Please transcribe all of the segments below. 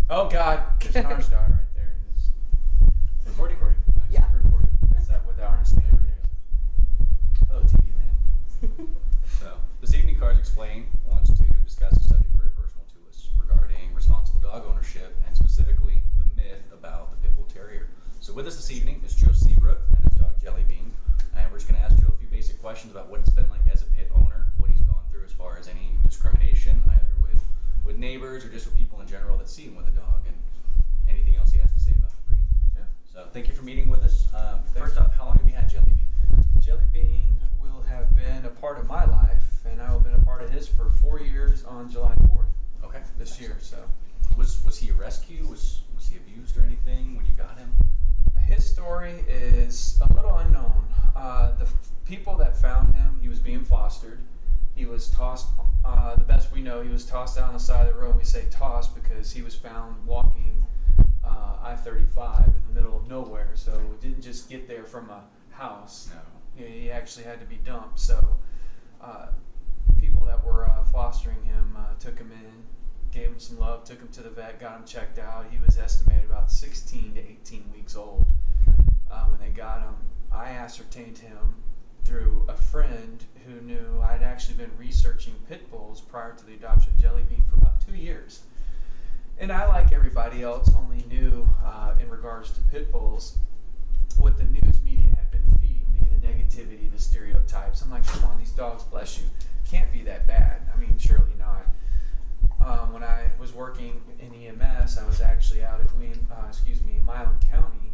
Oh God, there's an orange dot right there. It's recording. Nice. Yeah. Recording. That's that with the orange thing. Hello, TV land. So, this evening, Cars Explained wants to discuss a subject very personal to us regarding responsible dog ownership and specifically the myth about the Pit Bull Terrier. So, with us this evening is Joe Seabrooke and his dog Jelly Bean, and we're just going to ask Joe a few basic questions about what it's been like as a pit owner, what he's gone through as far as any discrimination, either with neighbors or just with people in general that see him with a dog, and anything else he has to say about the breed. Yeah. So, thank you for meeting with us. First off, how long have you had Jelly Bean? Jelly Bean will have been a part of my life, and I will have been a part of his for 4 years on July 4th Okay. this year. So Was he a rescue? Was he abused or anything when you got him? his story is a little unknown. The people that found him, he was being fostered. He was tossed. The best we know, he was tossed down the side of the road. We say tossed because he was found walking I-35 in the middle of nowhere. So it didn't just get there from a house. No. He actually had to be dumped. So people that were fostering him took him in, gave him some love, took him to the vet, got him checked out. He was estimated about 16 to 18 weeks old when they got him. I ascertained him through a friend who knew I'd actually been researching pit bulls prior to the adoption of Jelly Bean for about 2 years. And I, like everybody else, only knew in regards to pit bulls what the news media had been feeding me, the negativity, the stereotypes. I'm like, come on, these dogs, bless you, can't be that bad. I mean, surely not. When I was working in EMS, I was actually out at Milam County,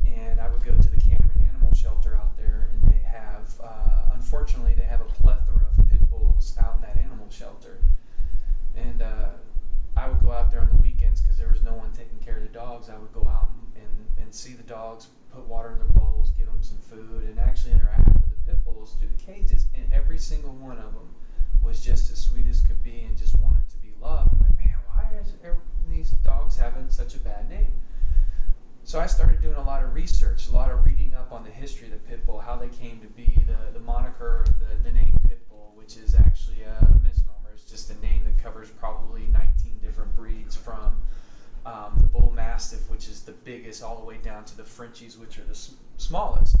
and I would go to the Cameron Animal Shelter out there, and they have, unfortunately, they have a plethora of pit bulls out in that animal shelter. And I would go out there on the weekends because there was no one taking care of the dogs. I would go out and see the dogs, put water in their bowls, give them some food, and actually interact with the pit bulls through the cages. And every single one of them was just as sweet as could be and just wanted to be loved. I'm like, man, why is these dogs having such a bad name? So I started doing a lot of research, a lot of reading up on the history of the pit bull, how they came to be, the moniker, the name pit bull, which is actually a misnomer. It's just a name that covers probably 19 different breeds, from the bull mastiff, which is the biggest, all the way down to the Frenchies, which are the smallest.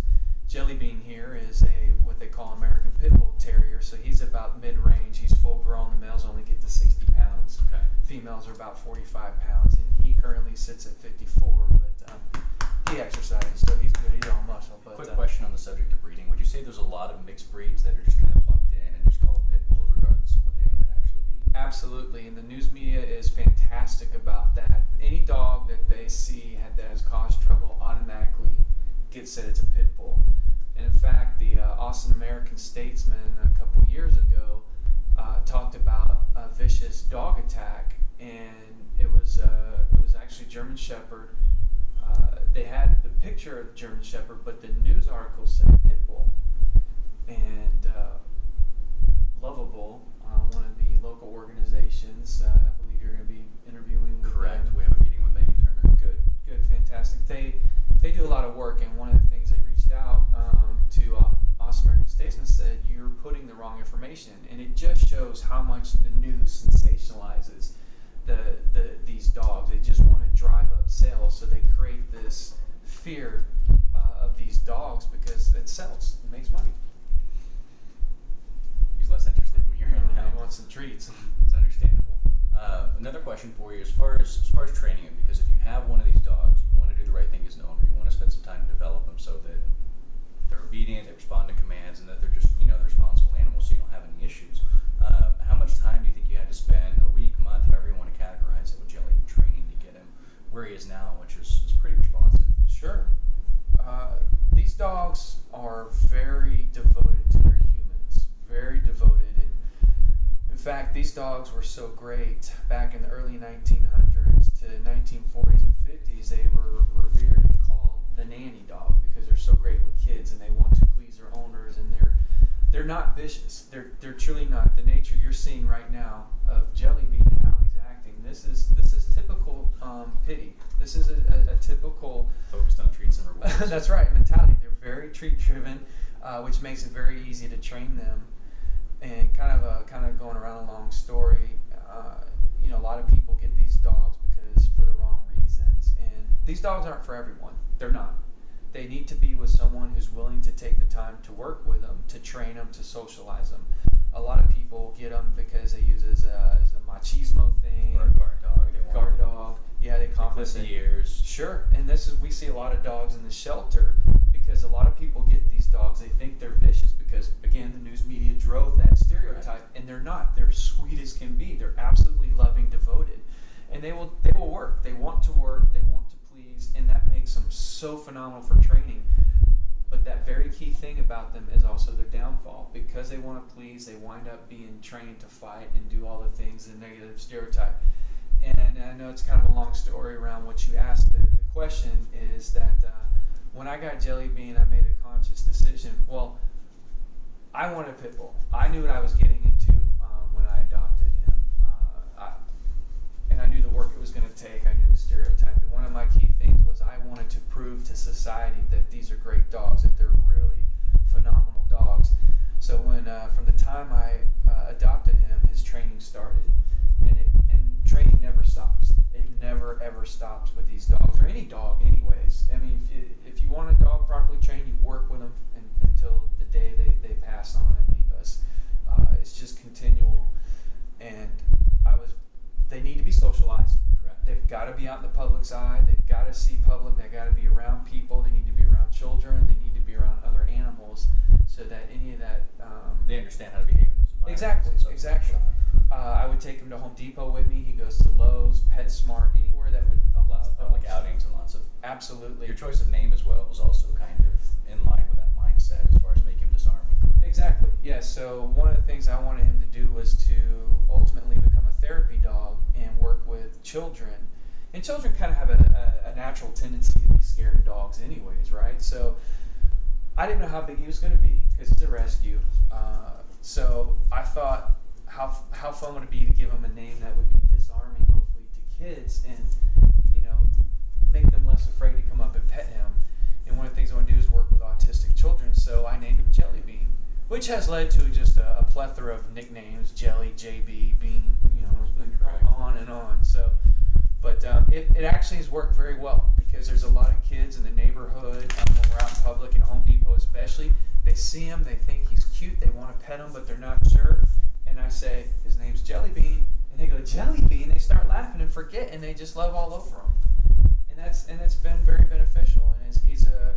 Jelly Bean here is what they call American Pit Bull Terrier, so he's about mid-range. He's full grown. The males only get to 60 pounds. Okay. Females are about 45 pounds, and he currently sits at 54, but he exercises, so he's good. He's all muscle. But Quick question on the subject of breeding. Would you say there's a lot of mixed breeds that are just kind of lumped in and just called pit bulls regardless of what they might actually be? Absolutely, and the news media is fantastic about that. Any dog that they see that has caused trouble automatically gets said it's a pit bull. And in fact, the Awesome American Statesman a couple years ago talked about a vicious dog attack, and it was actually German Shepherd. They had the picture of German Shepherd, but the news article said pit bull. And Lovable, one of the local organizations, I believe you're going to be interviewing with Correct. them. We have a meeting with Megan Turner. Good, fantastic. They do a lot of work, and one of the things they reached out to Awesome American Statesman said, you're putting the wrong information, and it just shows how much the news sensationalizes these dogs. They just want to drive up sales, so they create this fear of these dogs because it sells, it makes money. He's less interested in hearing it now. He wants some treats. It's understandable. Another question for you, as far as training them, because if you have one of these dogs, you want to do the right thing as an owner. You want to spend some time to develop them so that they're obedient, they respond to commands, and that they're just, they're responsible animals, so you don't have any issues. How much time do you think you had to spend, a week, month, however you want to categorize it, with Jelly in training to get him where he is now, which is pretty responsive? Sure. These dogs are very devoted to their humans, very devoted. And in fact, these dogs were so great back in the early 1900s to 1940s and 50s, they were revered and called the nanny dog because they're so great with kids and they want to please their owners, and they're not vicious. They're truly not. The nature you're seeing right now of Jelly Bean and how he's acting, this is typical pity. This is a typical Focused on treats and rewards. that's right, mentality. They're very treat driven, which makes it very easy to train them. And kind of going around a long story, a lot of people get these dogs because for the these dogs aren't for everyone. They're not. They need to be with someone who's willing to take the time to work with them, to train them, to socialize them. A lot of people get them because they use it as a machismo thing. Or a guard dog. They want Guard dog. Yeah, they clip compensate. the ears. Sure, and we see a lot of dogs in the shelter because a lot of people get these dogs. They think they're vicious because, again, the news media drove that stereotype, and they're not. They're sweet as can be. They're absolutely loving, devoted, and they will work. They want to work. They want to please, and that makes them so phenomenal for training. But that very key thing about them is also their downfall. Because they want to please, they wind up being trained to fight and do all the things, the negative stereotype. And I know it's kind of a long story around what you asked. The question is that when I got Jelly Bean, I made a conscious decision. Well, I wanted a pit bull. I knew what I was getting into when I adopted him. And I knew the work it was going to take. I knew the stereotype. And one of my key things was I wanted to prove to society that these are great dogs, that they're really phenomenal dogs. So when from the time I adopted him, his training started. And training never stops. It never, ever stops with these dogs, or any dog anyways. I mean, if you want a dog properly trained, you work with them until the day they pass on and leave us. It's just continual. And they need to be socialized. Correct. They've got to be out in the public's eye. They've got to see public. They've got to be around people. They need to be around children. They need to be around other animals so that any of that... they understand how to behave in those environments. Exactly. I would take him to Home Depot with me. He goes to Lowe's, PetSmart, anywhere that would allow Lots of public outings and lots of... Absolutely. Your choice of name as well was also kind of in line with that mindset as far as making him disarming. Correct? Exactly. Yes. So one of the things I wanted him to do was to ultimately become a therapy dog and work with children. And children kind of have a natural tendency to be scared of dogs anyways, right? So I didn't know how big he was going to be because he's a rescue. So I thought, how fun would it be to give him a name that would be disarming, hopefully, to kids, and make them less afraid to come up and pet him. And one of the things I want to do is work with autistic children, so I named him Jelly Bean, which has led to just a plethora of nicknames: Jelly, JB, Bean, on and on. So, but it actually has worked very well because there's a lot of kids in the neighborhood when we're out in public, at Home Depot especially. They see him, they think he's cute, they want to pet him, but they're not sure. And I say, his name's Jelly Bean, and they go, Jelly Bean. They start laughing and forget, and they just love all over him. And it's been very beneficial. And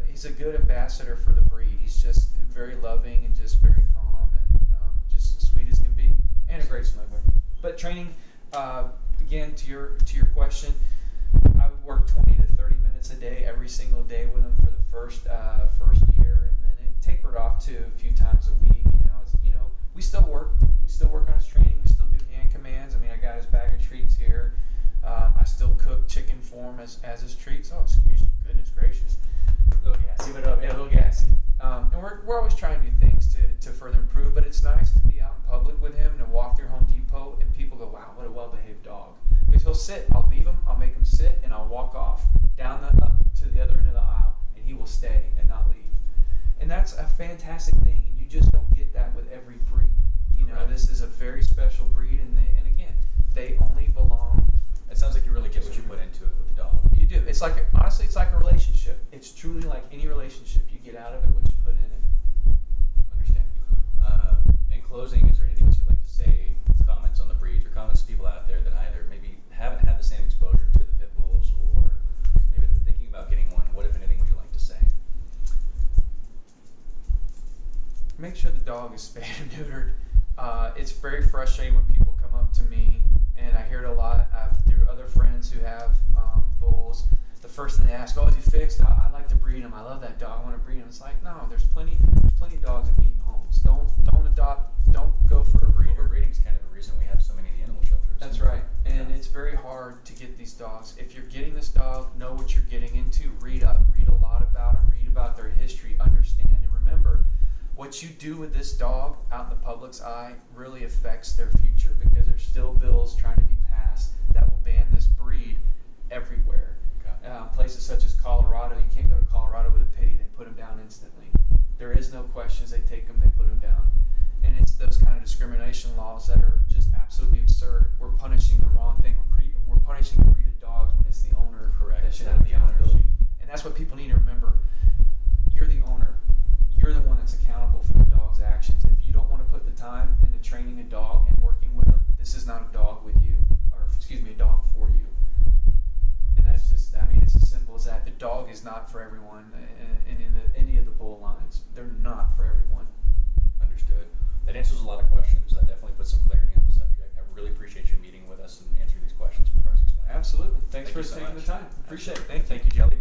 he's a good ambassador for the breed. He's just very loving and just very calm and just sweet as can be, and a great smuggler. But training, again, to your question, I would work 20 to 30 minutes a day every single day with him for the first year, and then it tapered off to a few times a week. And now it's we still work on his training. We still do hand commands. I mean, I got his bag of treats here. I still cook chicken for him as his treats. Oh, excuse me, goodness gracious. A little gassy. Give it up, yeah, a little gassy. And we're always trying to do things to further improve, but it's nice to be out in public with him and to walk through Home Depot and people go, wow, what a well-behaved dog. Because he'll sit, I'll leave him, I'll make him sit, and I'll walk off up to the other end of the aisle, and he will stay and not leave. And that's a fantastic thing, and you just don't get that with every breed. Right. This is a very special breed, and again, they only belong. It sounds like you really get what you put into it with the dog. You do. It's honestly, it's like a relationship. It's truly like any relationship. You get out of it what you put in it. Understand. In closing, is there anything else you'd like to say, comments on the breeds, or comments to people out there that either maybe haven't had the same exposure to the pit bulls, or maybe they're thinking about getting one? What, if anything, would you like to say? Make sure the dog is spayed and neutered. It's very frustrating when people come up to me, and I hear it a lot through other friends who have bulls. The first thing they ask, "Oh, is he fixed? I like to breed him. I love that dog. I want to breed him." It's like, no, there's plenty of dogs that need homes. Don't adopt. Don't go for a breeder. Overbreeding is kind of a reason we have so many in the animal shelters. That's right, and it's very hard to get these dogs. If you're getting this dog, know what you're getting into. Read a lot about them. Read about their history. Understand and remember. What you do with this dog out in the public's eye really affects their future, because there's still bills trying to be passed that will ban this breed everywhere. Okay. Places such as Colorado, you can't go to Colorado with a pity. They put them down instantly. There is no questions. They take them, they put them down. And it's those kind of discrimination laws that are just absolutely absurd. We're punishing the wrong thing. We're punishing the breed of dogs when it's the owner Correct. that should have the owner. what people need to remember. You're the owner. You're the one that's accountable for the dog's actions. If you don't want to put the time into training a dog and working with them, this is not a dog with you, or excuse me, a dog for you. And that's just, I mean, it's as simple as that. The dog is not for everyone, and in any of the bull lines, they're not for everyone. Understood. That answers a lot of questions. That definitely puts some clarity on the subject. I really appreciate you meeting with us and answering these questions for Cars Explained. Absolutely. Thanks Thank for you so taking much. the time. Appreciate it. Absolutely. Thank you. Thank you, Jelly.